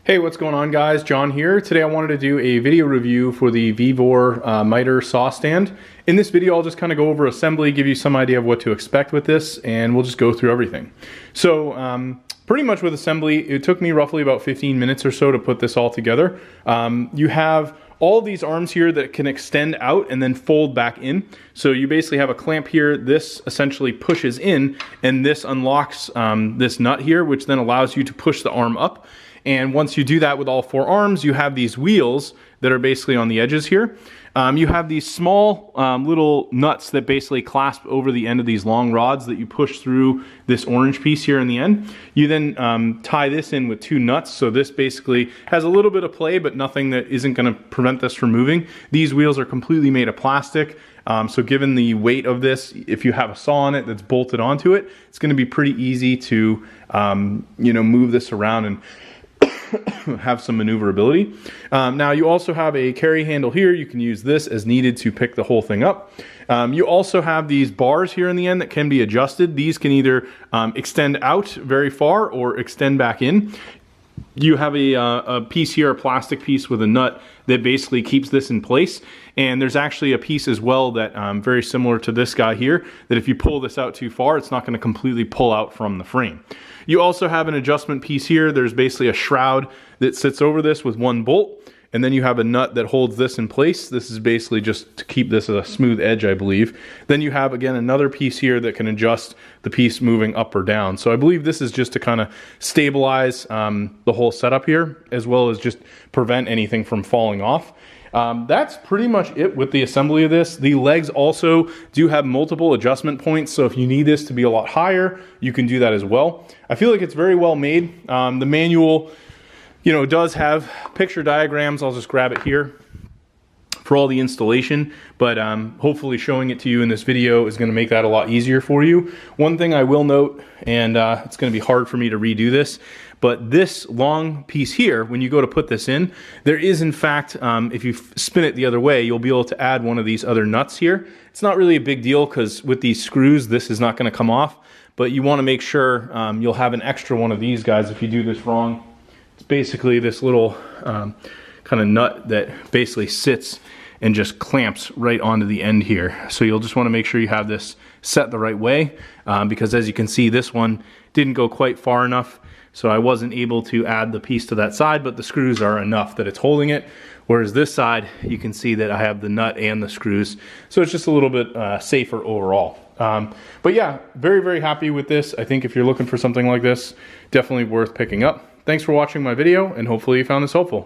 Hey, what's going on guys? John here. Today I wanted to do a video review for the VEVOR miter saw stand. In this video I'll just kind of go over assembly, give you some idea of what to expect with this, and we'll just go through everything. So pretty much with assembly, it took me roughly about 15 minutes or so to put this all together. You have all these arms here that can extend out and then fold back in. So you basically have a clamp here, this essentially pushes in, and this unlocks this nut here, which then allows you to push the arm up. And once you do that with all four arms, you have these wheels that are basically on the edges here. You have these small little nuts that basically clasp over the end of these long rods that you push through this orange piece here in the end. You then tie this in with two nuts, so this basically has a little bit of play, but nothing that isn't going to prevent this from moving. These wheels are completely made of plastic, so given the weight of this, if you have a saw on it that's bolted onto it, it's going to be pretty easy to move this around and have some maneuverability. Now you also have a carry handle here. You can use this as needed to pick the whole thing up. You also have these bars here in the end that can be adjusted. These can either extend out very far or extend back in. You have a piece here, a plastic piece with a nut that basically keeps this in place. And there's actually a piece as well that very similar to this guy here, that if you pull this out too far, it's not going to completely pull out from the frame. You also have an adjustment piece here. There's basically a shroud that sits over this with one bolt. And then you have a nut that holds this in place. This is basically just to keep this at a smooth edge, I believe. Then you have, again, another piece here that can adjust the piece moving up or down. So I believe this is just to kind of stabilize the whole setup here, as well as just prevent anything from falling off. That's pretty much it with the assembly of this. The legs also do have multiple adjustment points, so if you need this to be a lot higher, you can do that as well. I feel like it's very well made. The manual does have picture diagrams. I'll just grab it here for all the installation, but hopefully showing it to you in this video is going to make that a lot easier for you. One thing I will note, and it's going to be hard for me to redo this, but this long piece here, when you go to put this in, there is in fact, if you spin it the other way, you'll be able to add one of these other nuts here. It's not really a big deal because with these screws, this is not going to come off, but you want to make sure you'll have an extra one of these guys if you do this wrong. It's basically this little kind of nut that basically sits and just clamps right onto the end here. So you'll just want to make sure you have this set the right way because as you can see, this one didn't go quite far enough. So I wasn't able to add the piece to that side, but the screws are enough that it's holding it. Whereas this side, you can see that I have the nut and the screws. So it's just a little bit safer overall. But yeah, very, very happy with this. I think if you're looking for something like this, definitely worth picking up. Thanks for watching my video, and hopefully you found this helpful.